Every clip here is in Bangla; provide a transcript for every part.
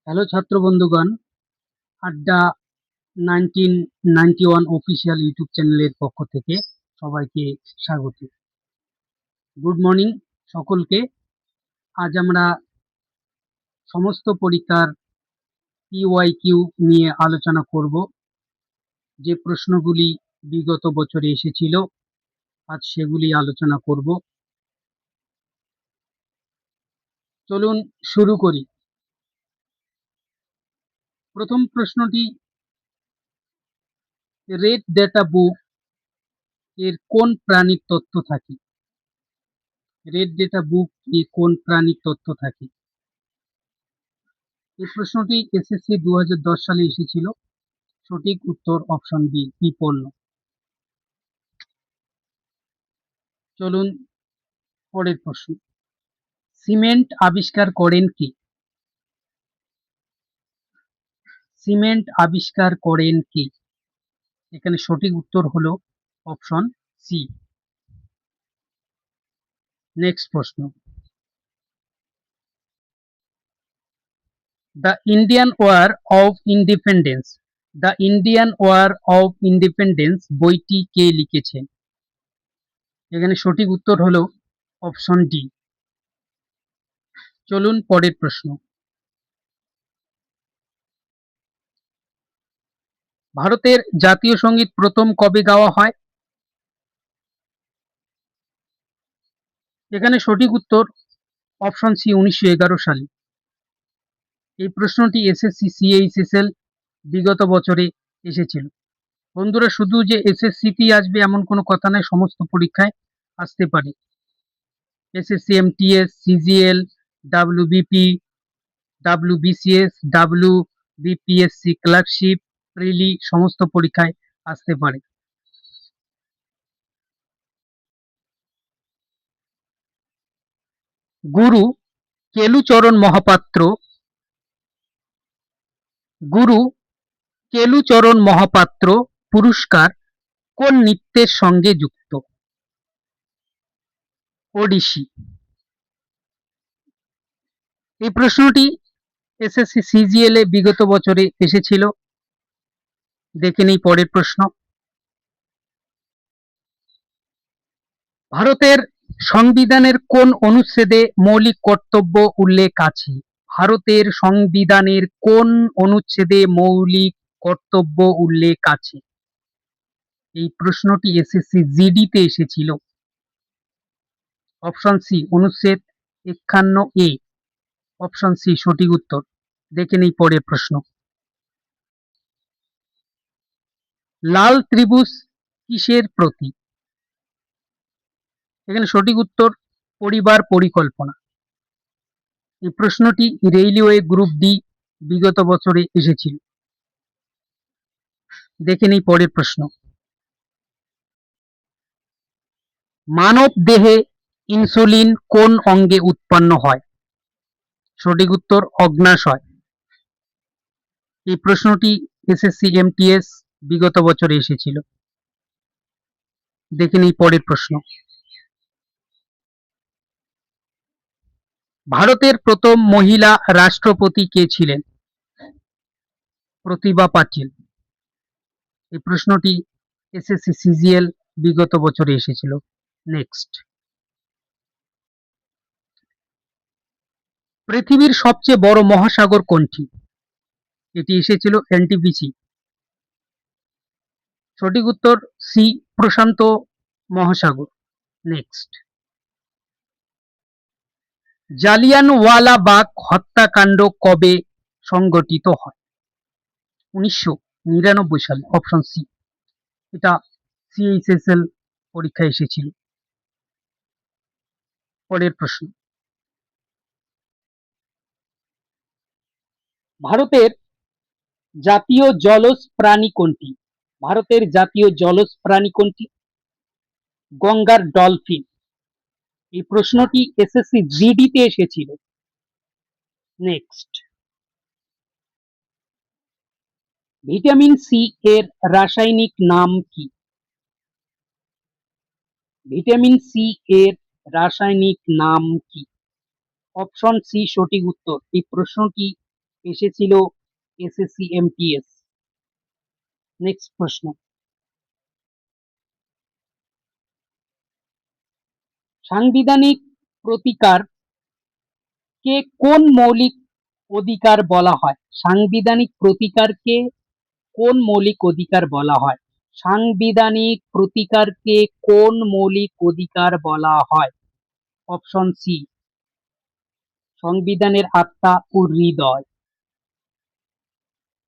হ্যালো ছাত্র বন্ধুগণ, আড্ডা 1991 অফিসিয়াল ইউটিউব চ্যানেলের পক্ষ থেকে সবাইকে স্বাগত। গুড মর্নিং সকলকে। আজ আমরা সমস্ত পরীক্ষার PYQ নিয়ে আলোচনা করব। যে প্রশ্নগুলি বিগত বছরে এসেছিল আজ সেগুলি আলোচনা করব। চলুন শুরু করি। প্রথম প্রশ্নটি, রেড ডেটা বুক এর কোন প্রাণীর তথ্য থাকে? রেড ডেটা বুক এ কোন প্রাণীর তথ্য থাকে? এই প্রশ্নটি এসএসসি 2010 সালে এসেছিল। সঠিক উত্তর অপশন বি, বিপন্ন। চলুন পরের প্রশ্ন। সিমেন্ট আবিষ্কার করেন কে? সিমেন্ট আবিষ্কার করেন কে? এখানে সঠিক উত্তর হলো অপশন সি। নেক্সট প্রশ্ন। The Indian war of independence the Indian war of independence বইটি কে লিখেছেন? এখানে সঠিক উত্তর হলো অপশন ডি। চলুন পরের প্রশ্ন। ভারতের জাতীয় সঙ্গীত প্রথম কবে গাওয়া হয়? এখানে সঠিক উত্তর অপশন সি, 1911 সালে। এই প্রশ্নটি এসএসসি সিএইচএসএল বিগত বছরে এসেছিল। বন্ধুরা, শুধু যে এসএসসিতেই আসবে এমন কোনো কথা নয়, সমস্ত পরীক্ষায় আসতে পারে। SSC MTS, CGL, WBP, WBCS, WBPSC clerkship, প্রিলি সমস্ত পরীক্ষায় আসতে পারে। গুরু কেলুচরণ মহাপাত্র গুরু কেলুচরণ মহাপাত্র পুরস্কার কোন নৃত্যের সঙ্গে যুক্ত? ওডিসি। এই প্রশ্নটি এসএসসি সিজিএল এ বিগত বছরে এসেছিল। দেখে নেই পরের প্রশ্ন। ভারতের সংবিধানের কোন অনুচ্ছেদে মৌলিক কর্তব্য উল্লেখ আছে? ভারতের সংবিধানের কোন অনুচ্ছেদে মৌলিক কর্তব্য উল্লেখ আছে? এই প্রশ্নটি এসএসসি জিডি তে এসেছিল। অপশন সি, অনুচ্ছেদ 51 এ। অপশন সি সঠিক উত্তর। দেখে নেই পরের প্রশ্ন। লাল ত্রিভুজ কিসের প্রতীক? এখানে সঠিক উত্তর পরিবার পরিকল্পনা। এই প্রশ্নটি রেলওয়ে গ্রুপ ডি বিগত বছরে এসেছিল। দেখে নেই পরের প্রশ্ন। মানব দেহে ইনসুলিন কোন অঙ্গে উৎপন্ন হয়? সঠিক উত্তর অগ্ন্যাশয়। এই প্রশ্নটি এসএসসি এমটিএস বিগত বছরে এসেছিল। দেখে নেই পরের প্রশ্ন। ভারতের প্রথম মহিলা রাষ্ট্রপতি কে ছিলেন? প্রতিভা পাটিল। এই প্রশ্নটি এসএসসি সিজিএল বিগত বছরে এসেছিল। নেক্সট। পৃথিবীর সবচেয়ে বড় মহাসাগর কোনটি? এটি এসেছিল এনটিপিসি। সঠিক উত্তর সি, প্রশান্ত মহাসাগর। নেক্সট। জালিয়ানওয়ালাবাগ হত্যাকাণ্ড কবে সংঘটিত হয়? 1999 সালে। Option C. এটা সিএইচএসএল পরীক্ষায় এসেছিল। পরের প্রশ্ন। ভারতের জাতীয় জলজ প্রাণী কোনটি? ভারতের জাতীয় জলজ প্রাণী কোনটি? গঙ্গার ডলফিন। এই প্রশ্নটি এসএসসি জিডি তে এসেছিল। নেক্সট। ভিটামিন সি এর রাসায়নিক নাম কি? ভিটামিন সি এর রাসায়নিক নাম কি? অপশন সি সঠিক উত্তর। এই প্রশ্নটি এসেছিল এসএসসি এমটিএস। নেক্সট প্রশ্ন, সাংবিধানিক প্রতিকার কে কোন মৌলিক অধিকার বলা হয়? সাংবিধানিক প্রতিকারকে কোন মৌলিক অধিকার বলা হয়? সাংবিধানিক প্রতিকারকে কোন মৌলিক অধিকার বলা হয়? অপশন সি, সংবিধানের আত্মা ও হৃদয়।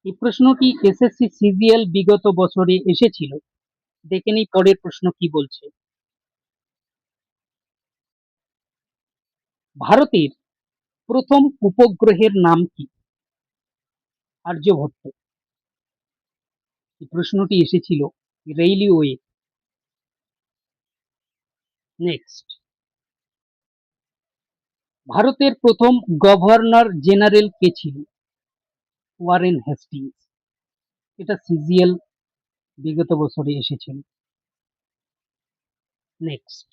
এই প্রশ্নটি এসএসসি সিজিএল বিগত বছরে এসেছিল। দেখে নিই পরের প্রশ্ন কি বলছে। ভারতের প্রথম উপগ্রহের নাম কি? আর্যভট্ট। এই প্রশ্নটি এসেছিল রেইলওয়ে। নেক্সট, ভারতের প্রথম গভর্নর জেনারেল কে ছিল? Warren Hastings. এটা সিজিএল বিগত বছরে এসেছিল। নেক্সট,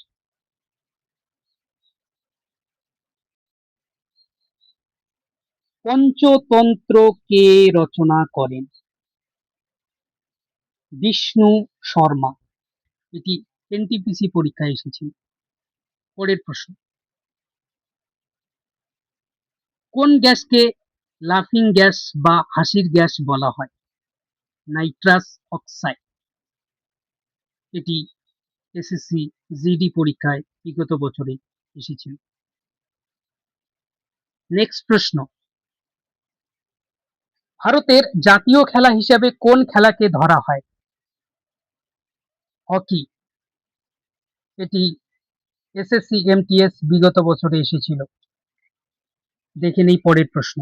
পঞ্চতন্ত্র কে রচনা করেন? বিষ্ণু শর্মা। এটি এনটিপিসি পরীক্ষায় এসেছিল। পরের প্রশ্ন, কোন গ্যাসকে লাফিং গ্যাস বা হাসির গ্যাস বলা হয়? Nitrous oxide. এটি এসএসসি জিডি পরীক্ষায় বিগত বছরে এসেছিল। নেক্সট প্রশ্ন, ভারতের জাতীয় খেলা হিসেবে কোন খেলাকে ধরা হয়? হকি। এটি এসএসসি এমটিএস বিগত বছরে এসেছিল। দেখে নেই পরের প্রশ্ন,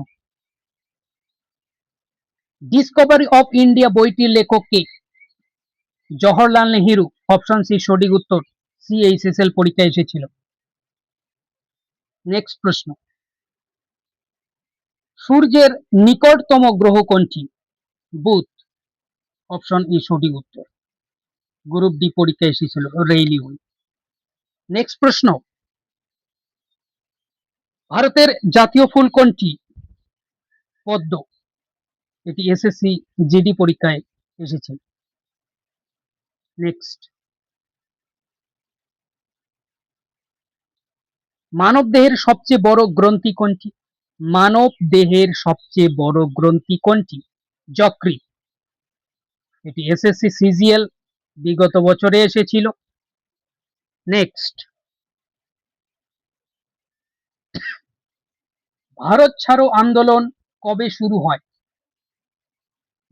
ডিসকভারি অফ ইন্ডিয়া বইটির লেখক কে? জওহরলাল নেহেরু। অপশন সি সঠিক উত্তর। সিএইচএসএল পরীক্ষায় এসেছিল। নেক্সট প্রশ্ন, সূর্যের নিকটতম গ্রহ কোনটি? বুধ। অপশন ই সঠিক উত্তর। গ্রুপ ডি পরীক্ষায় এসেছিল রেইলওয়ে। নেক্সট প্রশ্ন, ভারতের জাতীয় ফুল কোনটি? পদ্ম। এটি এসএসসি জিডি পরীক্ষায় এসেছে। নেক্সট, মানব দেহের সবচেয়ে বড় গ্রন্থি কোনটি? মানব দেহের সবচেয়ে বড় গ্রন্থি কোনটি? যকৃৎ। এটি এসএসসি সিজিএল বিগত বছরে এসেছিল। নেক্সট, ভারত ছাড়ো আন্দোলন কবে শুরু হয়?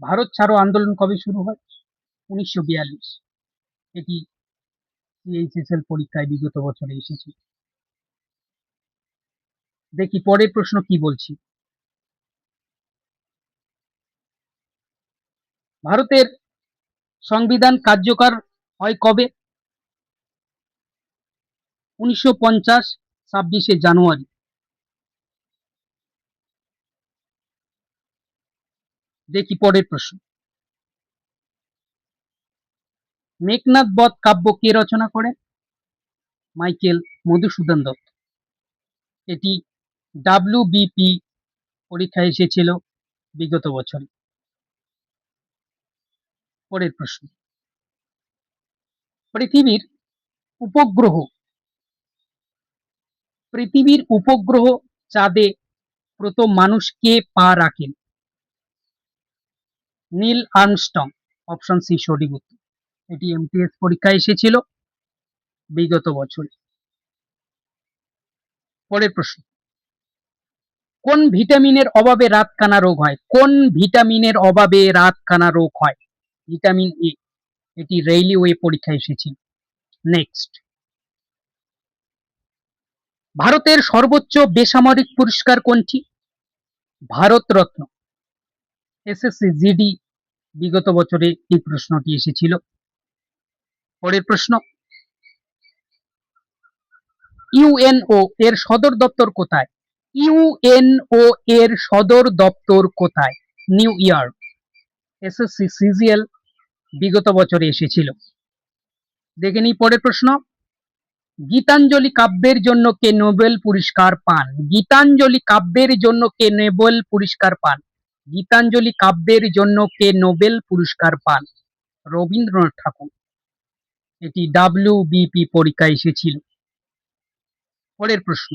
ভারত ছাড়ো আন্দোলন কবে শুরু হয়? 1942। এটি সিএইচএসএল পরীক্ষায় বিগত বছরে এসেছে। দেখি পরের প্রশ্ন কি বলছি। ভারতের সংবিধান কার্যকর হয় কবে? 1950 26শে জানুয়ারি। দেখি পরের প্রশ্ন, মেঘনাদ বধ কাব্য কে রচনা করেন? মাইকেল মধুসূদন দত্ত। এটি ডাব্লিউবিপি পরীক্ষায় এসেছিল বিগত বছরে। পরের প্রশ্ন, পৃথিবীর উপগ্রহ চাঁদে প্রথম মানুষ কে পা রাখেন? Neil Armstrong. অপশন সি সঠিক উত্তর। এটি এমটিএস পরীক্ষায় এসেছিল বিগত বছরে। পরের প্রশ্ন, কোন ভিটামিনের অভাবে রাতকানা রোগ হয়? কোন ভিটামিনের অভাবে রাতকানা রোগ হয়? Vitamin A. এটি রেইলওয়ে পরীক্ষায় এসেছিল। নেক্সট, ভারতের সর্বোচ্চ বেসামরিক পুরস্কার কোনটি? ভারত রত্ন। এসএসসি জিডি বিগত বছরে এই প্রশ্নটি এসেছিল। পরের প্রশ্ন, ইউএনও এর সদর দপ্তর কোথায়? ইউএনও এর সদর দপ্তর কোথায়? New York. এসএসসি সিজিএল বিগত বছরে এসেছিল। দেখে নিই পরের প্রশ্ন, গীতাঞ্জলি কাব্যের জন্য কে নোবেল পুরস্কার পান? গীতাঞ্জলি কাব্যের জন্য কে নোবেল পুরস্কার পান? গীতাঞ্জলি কাব্যের জন্য কে নোবেল পুরস্কার পান? রবীন্দ্রনাথ ঠাকুর। এটি WBP পরীক্ষায় এসেছিল। পরের প্রশ্ন,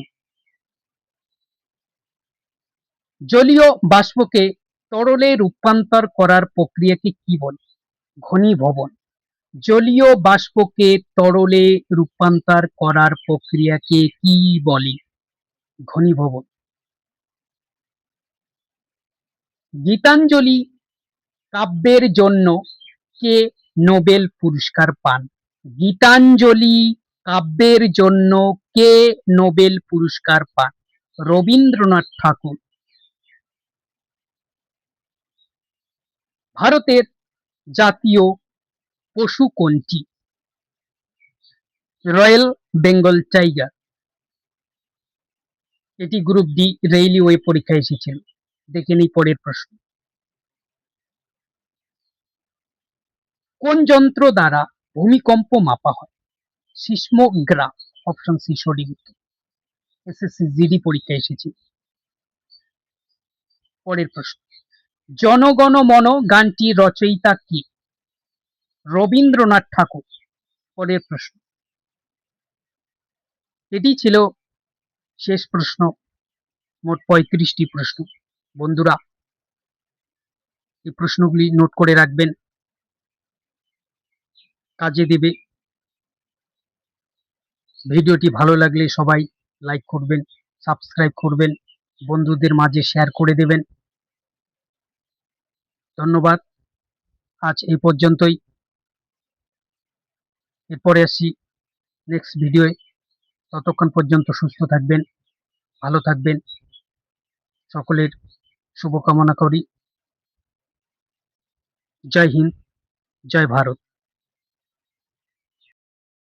জলীয় বাষ্পকে তরলে রূপান্তর করার প্রক্রিয়াকে কি বলে? ঘনীভবন। জলীয় বাষ্পকে তরলে রূপান্তর করার প্রক্রিয়াকে কি বলে? ঘনীভবন। গীতাঞ্জলি কাব্যের জন্য কে নোবেল পুরস্কার পান? গীতাঞ্জলি কাব্যের জন্য কে নোবেল পুরস্কার পান? রবীন্দ্রনাথ ঠাকুর। ভারতের জাতীয় পশু কোনটি? Royal Bengal tiger. এটি গ্রুপ ডি রেলওয়ে পরীক্ষায় এসেছিল। দেখে নিই পরের প্রশ্ন, কোন যন্ত্র দ্বারা ভূমিকম্প মাপা হয়? সিসমোগ্রাফ। অপশন সি সঠিক উত্তর। এসএসসি জিডি পরীক্ষায় এসেছে। পরের প্রশ্ন, জনগণ মন গানটির রচয়িতা কে? রবীন্দ্রনাথ ঠাকুর। পরের প্রশ্ন, এটি ছিল শেষ প্রশ্ন, মোট 35টি প্রশ্ন। বন্ধুরা, এই প্রশ্নগুলি নোট করে রাখবেন, কাজে দেবে। ভিডিওটি ভালো লাগলে সবাই লাইক করবেন, সাবস্ক্রাইব করবেন, বন্ধুদের মাঝে শেয়ার করে দেবেন। ধন্যবাদ। আজ এই পর্যন্তই। এরপরে আসি নেক্সট ভিডিওয়ে। ততক্ষণ পর্যন্ত সুস্থ থাকবেন, ভালো থাকবেন। সকলের শুভকামনা করি। জয় হিন্দ, জয় ভারত।